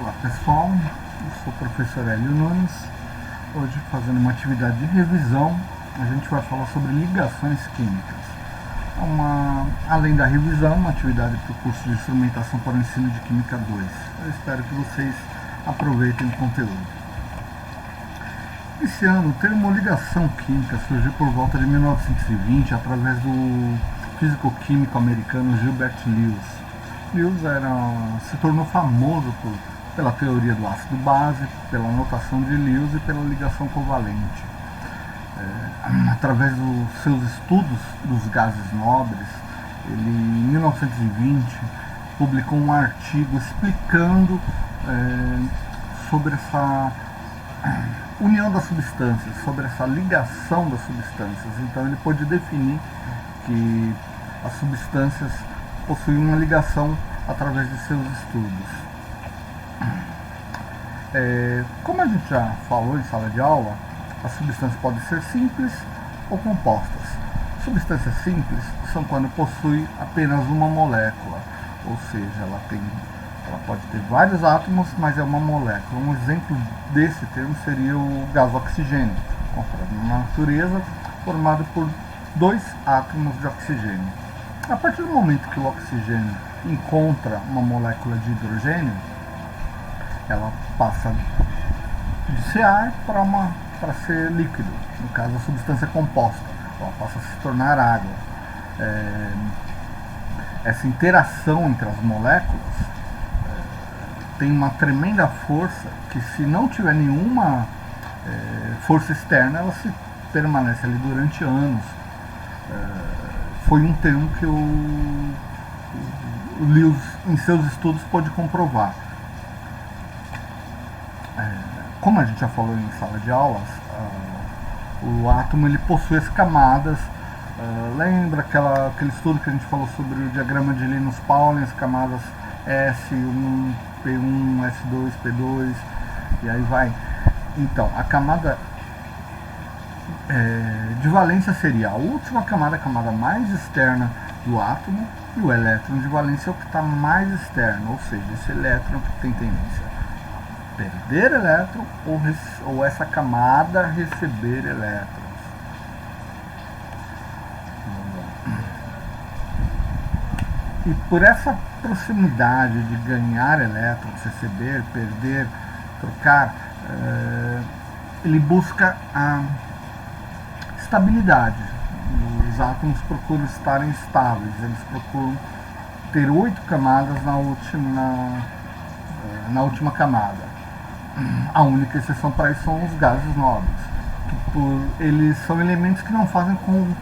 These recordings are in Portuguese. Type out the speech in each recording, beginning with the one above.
Olá pessoal, eu sou o professor Hélio Nunes. Hoje, fazendo uma atividade de revisão, a gente vai falar sobre ligações químicas. Além da revisão, uma atividade para o curso de instrumentação para o ensino de Química 2. Eu espero que vocês aproveitem o conteúdo. Esse ano, o termo ligação química surgiu por volta de 1920 através do físico-químico americano Gilbert Lewis. Lewis se tornou famoso pela teoria do ácido base, pela notação de Lewis e pela ligação covalente. Através dos seus estudos dos gases nobres, ele, em 1920, publicou um artigo explicando sobre essa união das substâncias, sobre essa ligação das substâncias. Então ele pôde definir que as substâncias possuem uma ligação através de seus estudos. Como a gente já falou em sala de aula, as substâncias podem ser simples ou compostas. Substâncias simples são quando possui apenas uma molécula, ou seja, ela pode ter vários átomos, mas é uma molécula. Um exemplo desse termo seria o gás oxigênio, encontrado na natureza, formado por dois átomos de oxigênio. A partir do momento que o oxigênio encontra uma molécula de hidrogênio, ela passa de ser ar para ser líquido, no caso a substância composta, ela passa a se tornar água. Essa interação entre as moléculas tem uma tremenda força que, se não tiver nenhuma força externa, ela permanece ali durante anos. Foi um termo que o Lewis, em seus estudos, pôde comprovar. Como a gente já falou em sala de aulas, o átomo ele possui as camadas. Lembra aquele estudo que a gente falou sobre o diagrama de Linus-Pauling, as camadas S1, P1, S2, P2, e aí vai. Então, a camada de valência seria a última camada, a camada mais externa do átomo, e o elétron de valência é o que está mais externo, ou seja, esse elétron que tem tendência a perder elétron ou essa camada receber elétrons. E por essa proximidade de ganhar elétrons, receber, perder, trocar, ele busca a estabilidade. Os átomos procuram estarem estáveis, eles procuram ter 8 camadas na última camada. A única exceção para isso são os gases nobres, eles são elementos que não fazem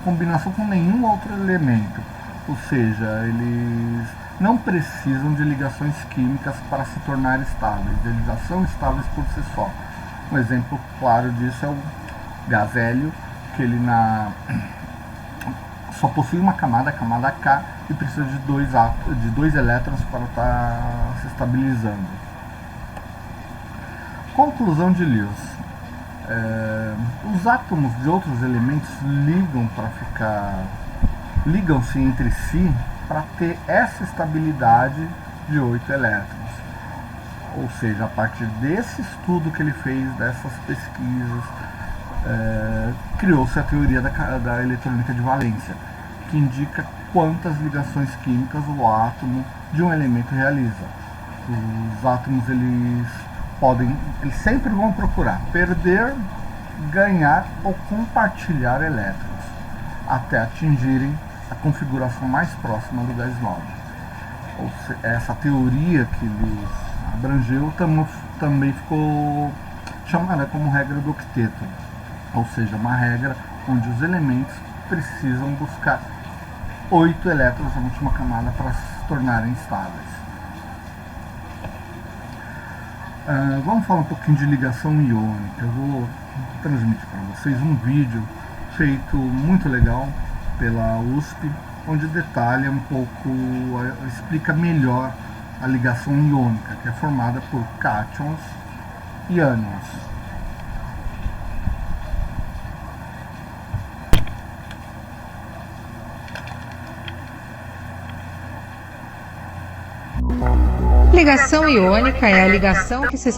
combinação com nenhum outro elemento, ou seja, eles não precisam de ligações químicas para se tornar estáveis, eles já são estáveis por si só. Um exemplo claro disso é o gás hélio, que ele só possui uma camada, a camada K, e precisa de dois elétrons para estar se estabilizando. Conclusão de Lewis. Os átomos de outros elementos ligam-se entre si para ter essa estabilidade de 8 elétrons. Ou seja, a partir desse estudo que ele fez, dessas pesquisas, criou-se a teoria da eletrônica de valência, que indica quantas ligações químicas o átomo de um elemento realiza. Os átomos eles sempre vão procurar perder, ganhar ou compartilhar elétrons até atingirem a configuração mais próxima do gás nobre. Essa teoria que eles abrangeu também ficou chamada como regra do octeto, ou seja, uma regra onde os elementos precisam buscar 8 elétrons na última camada para se tornarem estáveis. Vamos falar um pouquinho de ligação iônica. Eu vou transmitir para vocês um vídeo feito muito legal pela USP, onde detalha um pouco, explica melhor a ligação iônica, que é formada por cátions e ânions. Ligação iônica é a ligação que se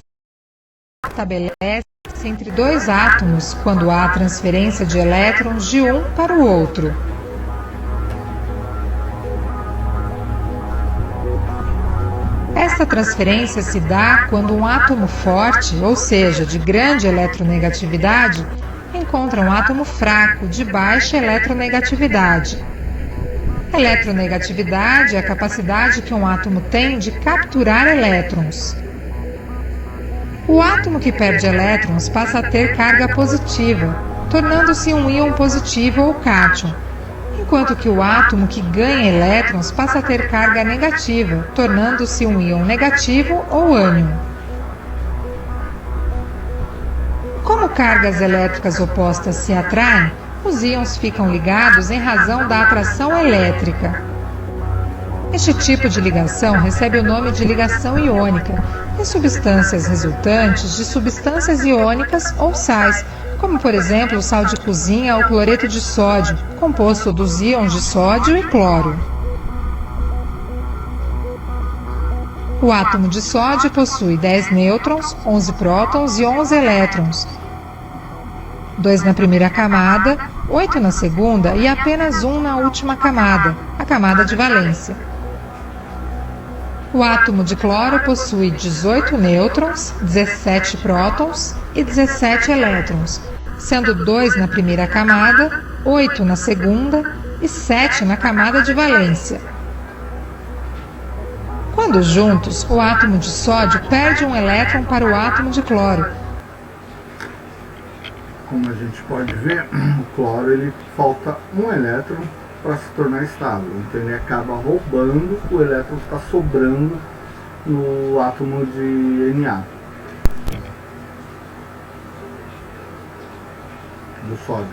estabelece entre dois átomos quando há transferência de elétrons de um para o outro. Esta transferência se dá quando um átomo forte, ou seja, de grande eletronegatividade, encontra um átomo fraco, de baixa eletronegatividade. Eletronegatividade é a capacidade que um átomo tem de capturar elétrons. O átomo que perde elétrons passa a ter carga positiva, tornando-se um íon positivo ou cátion, enquanto que o átomo que ganha elétrons passa a ter carga negativa, tornando-se um íon negativo ou ânion. Como cargas elétricas opostas se atraem, os íons ficam ligados em razão da atração elétrica. Este tipo de ligação recebe o nome de ligação iônica em substâncias resultantes de substâncias iônicas ou sais, como por exemplo o sal de cozinha ou cloreto de sódio, composto dos íons de sódio e cloro. O átomo de sódio possui 10 nêutrons, 11 prótons e 11 elétrons, 2 na primeira camada, 8 na segunda e apenas 1 na última camada, a camada de valência. O átomo de cloro possui 18 nêutrons, 17 prótons e 17 elétrons, sendo 2 na primeira camada, 8 na segunda e 7 na camada de valência. Quando juntos, o átomo de sódio perde um elétron para o átomo de cloro. Como a gente pode ver, o cloro ele falta um elétron para se tornar estável, então ele acaba roubando o elétron que está sobrando no átomo de Na, do sódio,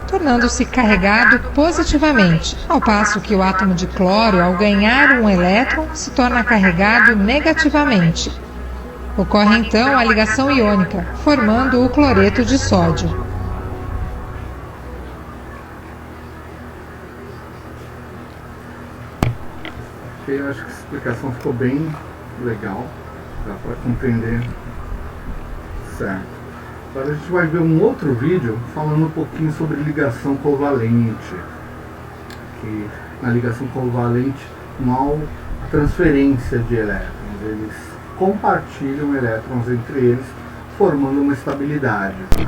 tornando-se carregado positivamente, ao passo que o átomo de cloro, ao ganhar um elétron, se torna carregado negativamente. Ocorre então a ligação iônica, formando o cloreto de sódio. Eu acho que essa explicação ficou bem legal, dá para compreender certo. Agora a gente vai ver um outro vídeo falando um pouquinho sobre ligação covalente, que na ligação covalente não há transferência de elétrons, eles compartilham elétrons entre eles, formando uma estabilidade. Tá?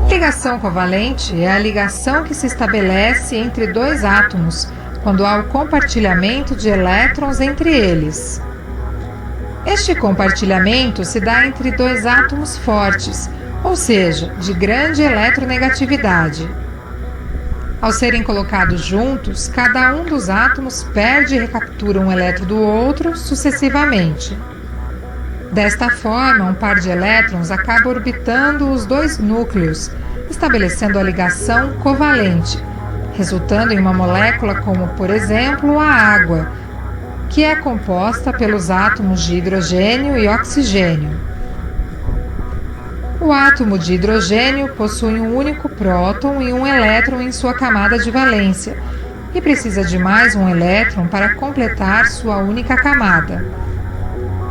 Ligação covalente é a ligação que se estabelece entre dois átomos quando há o compartilhamento de elétrons entre eles. Este compartilhamento se dá entre dois átomos fortes, ou seja, de grande eletronegatividade. Ao serem colocados juntos, cada um dos átomos perde e recaptura um elétron do outro sucessivamente. Desta forma, um par de elétrons acaba orbitando os dois núcleos, estabelecendo a ligação covalente, resultando em uma molécula como, por exemplo, a água, que é composta pelos átomos de hidrogênio e oxigênio. O átomo de hidrogênio possui um único próton e um elétron em sua camada de valência, e precisa de mais um elétron para completar sua única camada.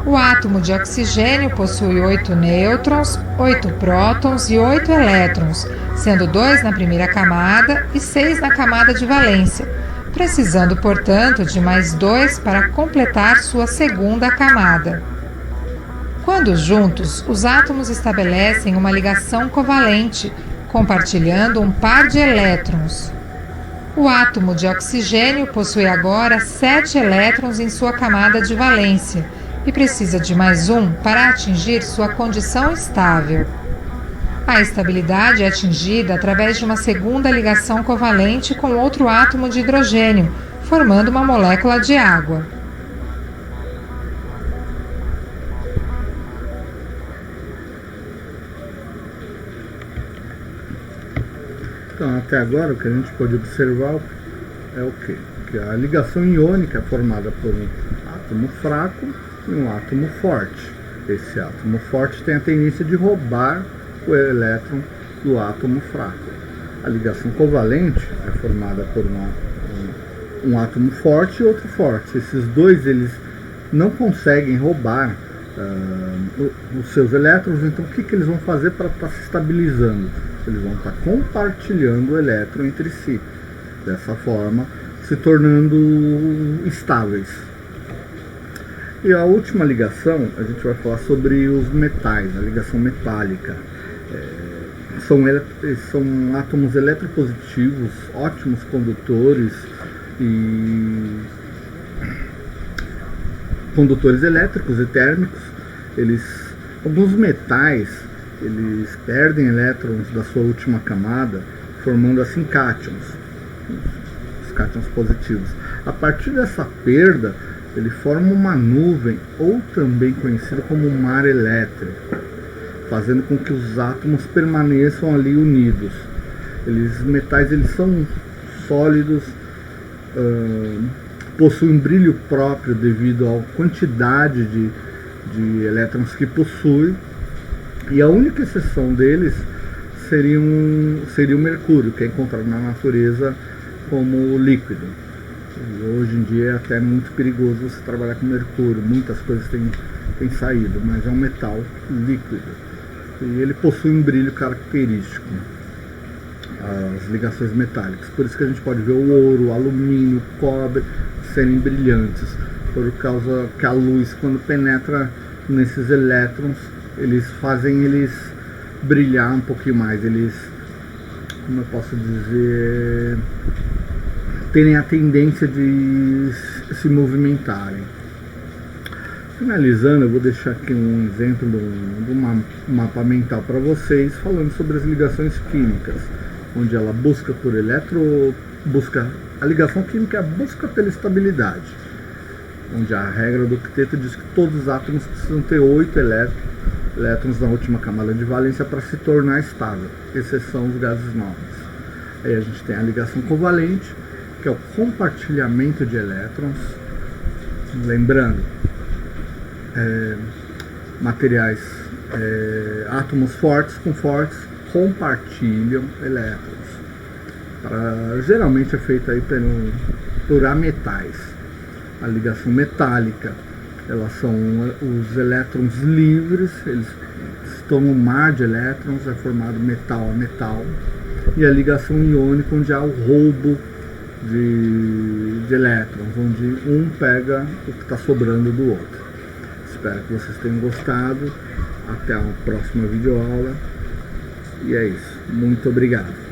O átomo de oxigênio possui 8 nêutrons, 8 prótons e 8 elétrons, sendo 2 na primeira camada e 6 na camada de valência, precisando, portanto, de mais 2 para completar sua segunda camada. Quando juntos, os átomos estabelecem uma ligação covalente, compartilhando um par de elétrons. O átomo de oxigênio possui agora 7 elétrons em sua camada de valência, e precisa de mais um para atingir sua condição estável. A estabilidade é atingida através de uma segunda ligação covalente com outro átomo de hidrogênio, formando uma molécula de água. Então, até agora, o que a gente pode observar é o quê? Que a ligação iônica é formada por um átomo fraco e um átomo forte. Esse átomo forte tem a tendência de roubar o elétron do átomo fraco. A ligação covalente é formada por um átomo forte e outro forte. Esses dois eles não conseguem roubar os seus elétrons, então o que eles vão fazer para estar se estabilizando? Eles vão estar compartilhando o elétron entre si, dessa forma se tornando estáveis. E a última ligação, a gente vai falar sobre os metais, a ligação metálica. São átomos eletropositivos, ótimos condutores e condutores elétricos e térmicos. Alguns metais eles perdem elétrons da sua última camada, formando assim cátions, os cátions positivos. A partir dessa perda, ele forma uma nuvem, ou também conhecido como mar elétrico, fazendo com que os átomos permaneçam ali unidos. Os metais eles são sólidos, possuem brilho próprio devido à quantidade de elétrons que possui, e a única exceção deles seria o mercúrio, que é encontrado na natureza como líquido. E hoje em dia é até muito perigoso você trabalhar com mercúrio, muitas coisas têm saído, mas é um metal líquido e ele possui um brilho característico, as ligações metálicas. Por isso que a gente pode ver o ouro, o alumínio, o cobre serem brilhantes, por causa que a luz, quando penetra nesses elétrons, eles fazem eles brilhar um pouquinho mais, eles, como eu posso dizer, terem a tendência de se movimentarem. Finalizando, eu vou deixar aqui um exemplo de um mapa mental para vocês, falando sobre as ligações químicas, onde ela busca por a ligação química é a busca pela estabilidade, onde a regra do octeto diz que todos os átomos precisam ter 8 elétrons na última camada de valência para se tornar estável, exceção os gases nobres. Aí a gente tem a ligação covalente, que é o compartilhamento de elétrons. Lembrando, materiais, átomos fortes com fortes compartilham elétrons. Geralmente é feita aí por ametais. A ligação metálica, elas são os elétrons livres, eles estão no mar de elétrons, é formado metal a metal. E a ligação iônica, onde há o roubo de elétrons, onde um pega o que está sobrando do outro. Espero que vocês tenham gostado. Até a próxima videoaula. E é isso. Muito obrigado.